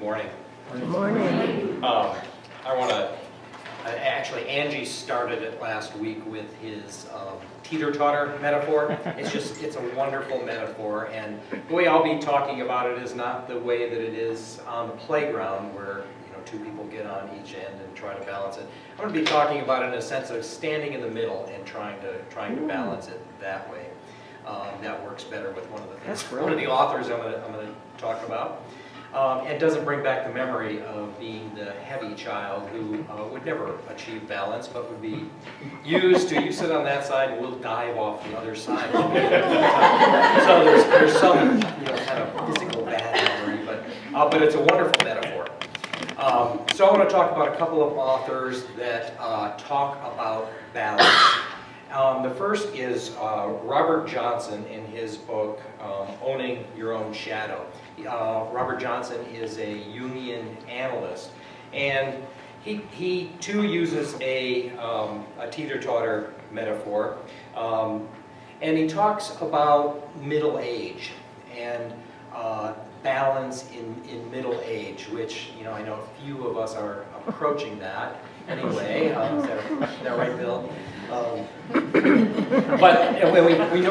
morning. Good morning. I want to, actually Angie started it last week with his teeter-totter metaphor. It's a wonderful metaphor, and the way I'll be talking about it is not the way that it is on the playground where two people get on each end and try to balance it. I'm going to be talking about it in a sense of standing in the middle and trying to balance it that way. That works better with one of the authors I'm going to talk about. And doesn't bring back the memory of being the heavy child who would never achieve balance, but would be used to, you sit on that side and we'll dive off the other side. So there's some kind of physical bad memory, but it's a wonderful metaphor. So I want to talk about a couple of authors that talk about balance. The first is Robert Johnson in his book, Owning Your Own Shadow. Robert Johnson is a Jungian analyst, and he too uses a teeter-totter metaphor, and he talks about middle age and balance in middle age, which I know a few of us are approaching that anyway. Is that right, Bill? But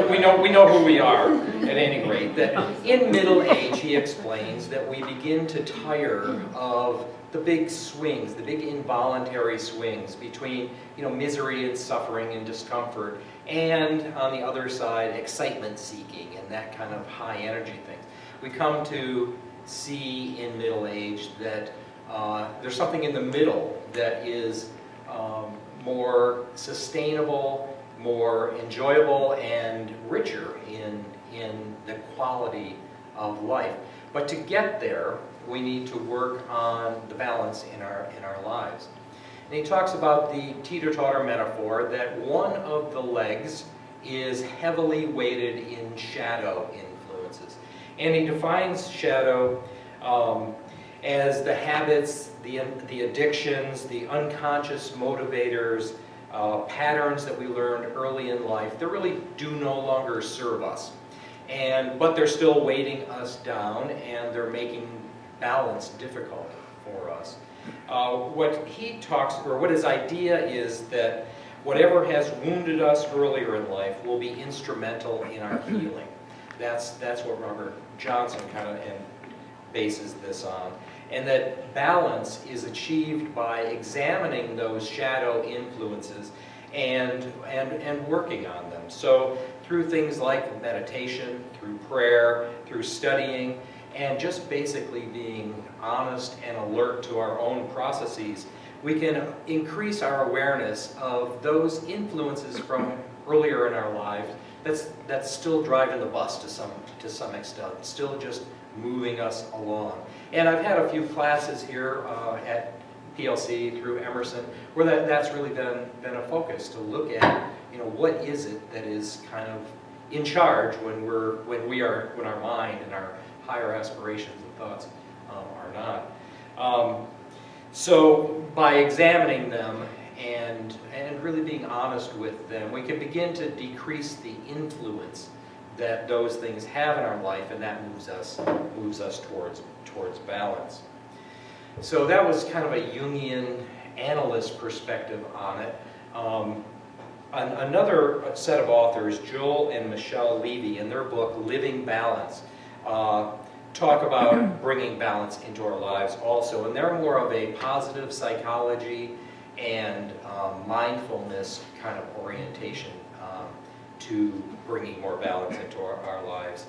we know who we are at any rate. That in middle age, he explains that we begin to tire of the big swings, the big involuntary swings between misery and suffering and discomfort, and on the other side, excitement seeking and that kind of high energy thing. We come to see in middle age that there's something in the middle that is more sustainable, more enjoyable, and richer in the quality of life. But to get there, we need to work on the balance in our lives. And he talks about the teeter-totter metaphor that one of the legs is heavily weighted in shadow influences. And he defines shadow as the habits, the addictions, the unconscious motivators, patterns that we learned early in life that really do no longer serve us. But they're still weighting us down, and they're making balance difficult for us. What his idea is that whatever has wounded us earlier in life will be instrumental in our healing. That's what Robert Johnson kind of bases this on. And that balance is achieved by examining those shadow influences and working on them. So through things like meditation, through prayer, through studying, and just basically being honest and alert to our own processes, we can increase our awareness of those influences from earlier in our lives that's still driving the bus to some extent, still just moving us along. And I've had a few classes here at PLC through Emerson where that's really been a focus, to look at what is it that is kind of in charge when our mind and our higher aspirations and thoughts are not. So by examining them and really being honest with them, we can begin to decrease the influence that those things have in our life, and that moves us towards balance. So that was kind of a Jungian analyst perspective on it. Another set of authors, Joel and Michelle Levy, in their book Living Balance, talk about bringing balance into our lives also, and they're more of a positive psychology and mindfulness kind of orientation to bringing more balance into our lives.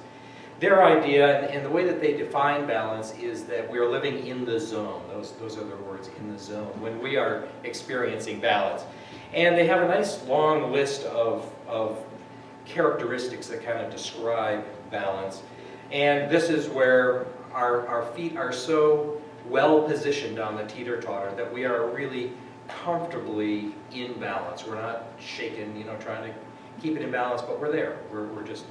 Their idea, and the way that they define balance, is that we are living in the zone. Those are their words, in the zone, when we are experiencing balance. And they have a nice long list of characteristics that kind of describe balance. And this is where our feet are so well positioned on the teeter-totter that we are really comfortably in balance. We're not shaken, trying to keep it in balance, but we're there. We're just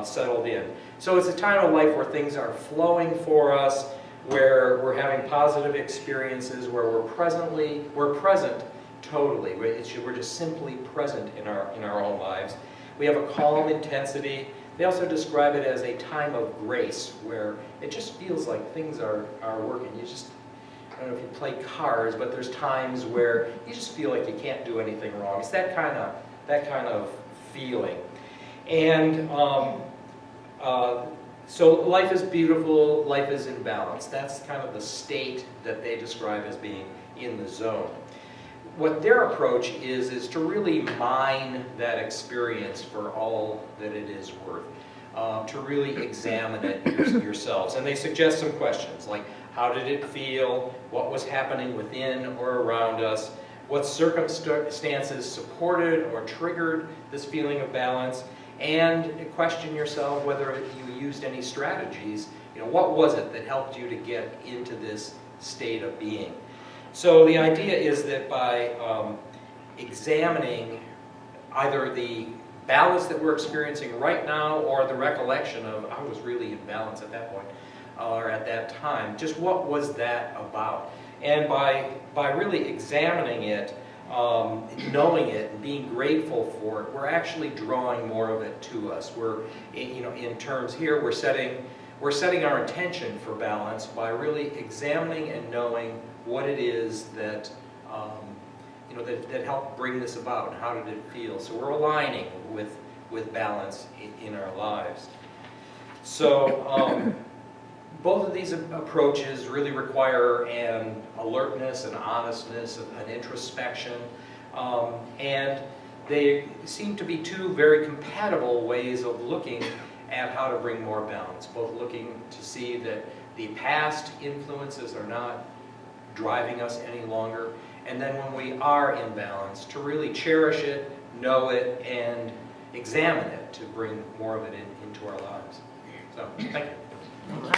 settled in. So it's a time of life where things are flowing for us, where we're having positive experiences, where we're present totally. We're just simply present in our own lives. We have a calm intensity They also describe it as a time of grace, where it just feels like things are working. You just, I don't know if you play cards, but there's times where you just feel like you can't do anything wrong. It's that kind of feeling. And so life is beautiful, life is in balance. That's kind of the state that they describe as being in the zone. What their approach is to really mine that experience for all that it is worth, to really examine it yourselves. And they suggest some questions like, how did it feel? What was happening within or around us? What circumstances supported or triggered this feeling of balance? And question yourself whether you used any strategies. What was it that helped you to get into this state of being? So the idea is that by examining either the balance that we're experiencing right now or the recollection of, I was really in balance at that point or at that time, just what was that about? And by really examining it, knowing it and being grateful for it, we're actually drawing more of it to us. We're, in terms here, we're setting our intention for balance by really examining and knowing what it is that that helped bring this about, and how did it feel. So we're aligning with balance in our lives. So both of these approaches really require an alertness, an honestness, an introspection, and they seem to be two very compatible ways of looking at how to bring more balance, both looking to see that the past influences are not driving us any longer, and then when we are in balance, to really cherish it, know it, and examine it to bring more of it into our lives. So, thank you.